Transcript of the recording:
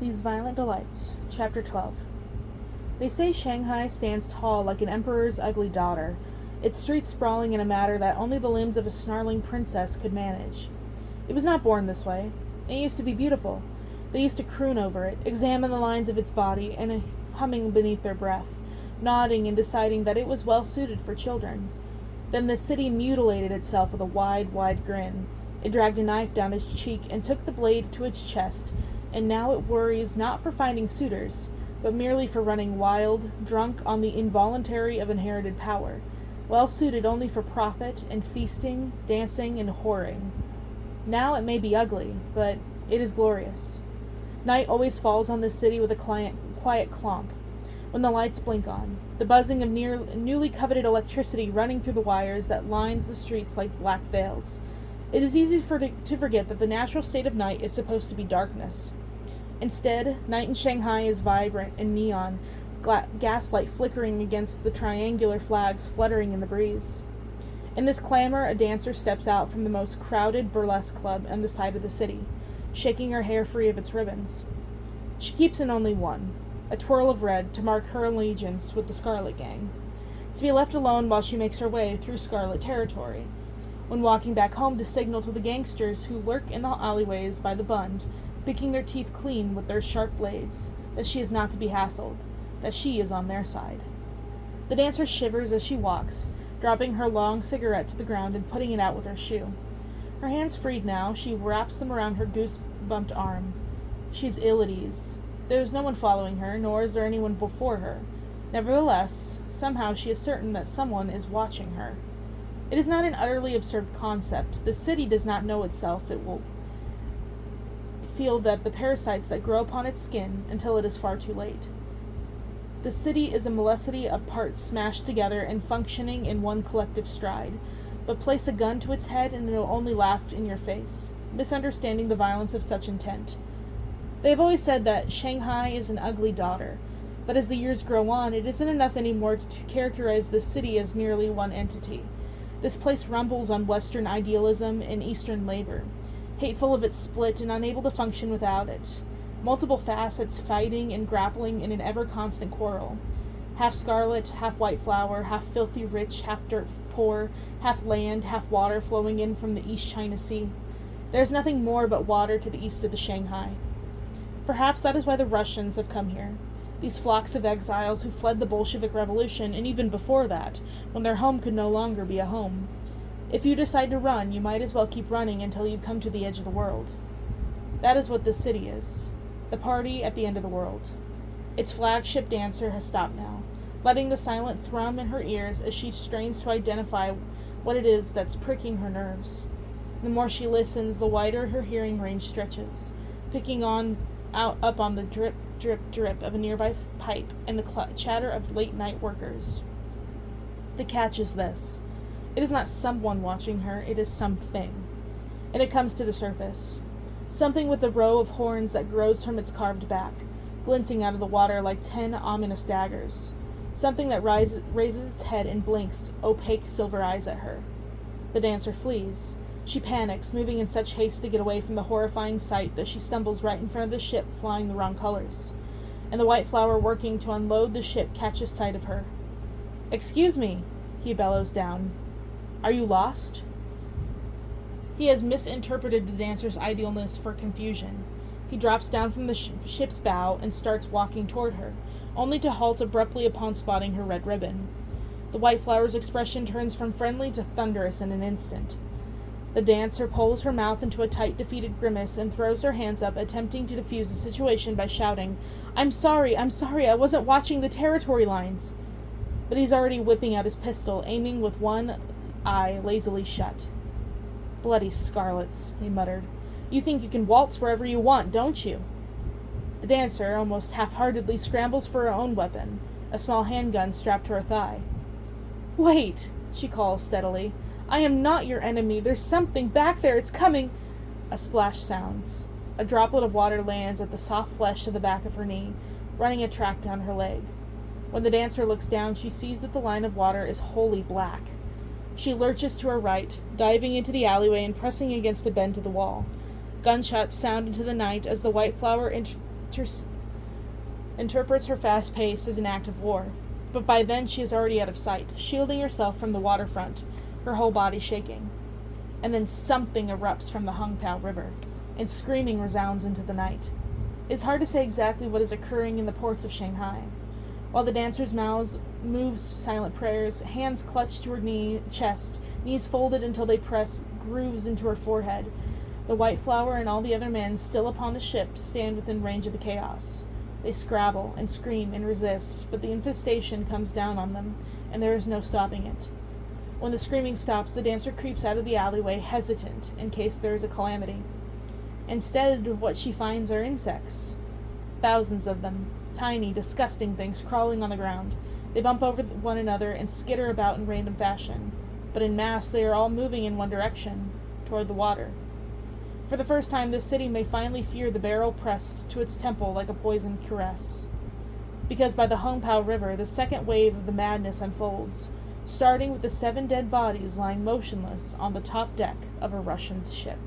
These Violent Delights, Chapter 12. They say Shanghai stands tall like an emperor's ugly daughter, its streets sprawling in a manner that only the limbs of a snarling princess could manage. It was not born this way. It used to be beautiful. They used to croon over it, examine the lines of its body, and humming beneath their breath, nodding and deciding that it was well suited for children. Then the city mutilated itself with a wide, wide grin. It dragged a knife down its cheek and took the blade to its chest, and now it worries not for finding suitors, but merely for running wild, drunk on the involuntary of inherited power, well suited only for profit and feasting, dancing, and whoring. Now it may be ugly, but it is glorious. Night always falls on this city with a quiet clomp, when the lights blink on, the buzzing of newly coveted electricity running through the wires that lines the streets like black veils. It is easy to forget that the natural state of night is supposed to be darkness. Instead, night in Shanghai is vibrant and neon, gaslight flickering against the triangular flags fluttering in the breeze. In this clamor, a dancer steps out from the most crowded burlesque club on the side of the city, shaking her hair free of its ribbons. She keeps in only one, a twirl of red to mark her allegiance with the Scarlet Gang, to be left alone while she makes her way through Scarlet territory. When walking back home to signal to the gangsters who lurk in the alleyways by the Bund, picking their teeth clean with their sharp blades, that she is not to be hassled, that she is on their side. The dancer shivers as she walks, dropping her long cigarette to the ground and putting it out with her shoe. Her hands freed now, she wraps them around her goose-bumped arm. She is ill at ease. There is no one following her, nor is there anyone before her. Nevertheless, somehow she is certain that someone is watching her. It is not an utterly absurd concept. The city does not know itself. It will feel that the parasites that grow upon its skin until it is far too late. The city is a multiplicity of parts smashed together and functioning in one collective stride. But place a gun to its head and it will only laugh in your face, misunderstanding the violence of such intent. They have always said that Shanghai is an ugly daughter, but as the years grow on, it isn't enough anymore to characterize the city as merely one entity. This place rumbles on Western idealism and Eastern labor, hateful of its split and unable to function without it. Multiple facets fighting and grappling in an ever-constant quarrel. Half scarlet, half white flower, half filthy rich, half dirt poor, half land, half water flowing in from the East China Sea. There is nothing more but water to the east of the Shanghai. Perhaps that is why the Russians have come here. These flocks of exiles who fled the Bolshevik Revolution, and even before that, when their home could no longer be a home. If you decide to run, you might as well keep running until you come to the edge of the world. That is what this city is. The party at the end of the world. Its flagship dancer has stopped now, letting the silent thrum in her ears as she strains to identify what it is that's pricking her nerves. The more she listens, the wider her hearing range stretches, picking up on the drip, drip, drip of a nearby pipe and the chatter of late-night workers. The catch is this. It is not someone watching her, it is something. And it comes to the surface. Something with a row of horns that grows from its carved back, glinting out of the water like 10 ominous daggers. Something that raises its head and blinks opaque silver eyes at her. The dancer flees. She panics, moving in such haste to get away from the horrifying sight that she stumbles right in front of the ship flying the wrong colors. And the white flower working to unload the ship catches sight of her. "Excuse me," he bellows down. "Are you lost?" He has misinterpreted the dancer's idealness for confusion. He drops down from the ship's bow and starts walking toward her, only to halt abruptly upon spotting her red ribbon. The white flower's expression turns from friendly to thunderous in an instant. The dancer pulls her mouth into a tight, defeated grimace and throws her hands up, attempting to defuse the situation by shouting, I'm sorry, I wasn't watching the territory lines." But he's already whipping out his pistol, aiming with one eye lazily shut. "Bloody scarlets," he muttered. "You think you can waltz wherever you want, don't you?" The dancer, almost half-heartedly, scrambles for her own weapon, a small handgun strapped to her thigh. "Wait," she calls steadily. "I am not your enemy. There's something back there. It's coming." A splash sounds. A droplet of water lands at the soft flesh of the back of her knee, running a track down her leg. When the dancer looks down, she sees that the line of water is wholly black. She lurches to her right, diving into the alleyway and pressing against a bend to the wall. Gunshots sound into the night as the white flower interprets her fast pace as an act of war. But by then she is already out of sight, shielding herself from the waterfront, her whole body shaking. And then something erupts from the Hongpao River, and screaming resounds into the night. It is hard to say exactly what is occurring in the ports of Shanghai. While the dancers' mouths move silent prayers, hands clutched to her chest, knees folded until they press grooves into her forehead, the White Flower and all the other men still upon the ship stand within range of the chaos. They scrabble and scream and resist, but the infestation comes down on them, and there is no stopping it. When the screaming stops, the dancer creeps out of the alleyway, hesitant, in case there is a calamity. Instead, what she finds are insects. Thousands of them. Tiny, disgusting things crawling on the ground. They bump over one another and skitter about in random fashion. But in mass, they are all moving in one direction, toward the water. For the first time, this city may finally fear the barrel pressed to its temple like a poisoned caress. Because by the Hongpao River, the second wave of the madness unfolds, starting with the 7 dead bodies lying motionless on the top deck of a Russian ship.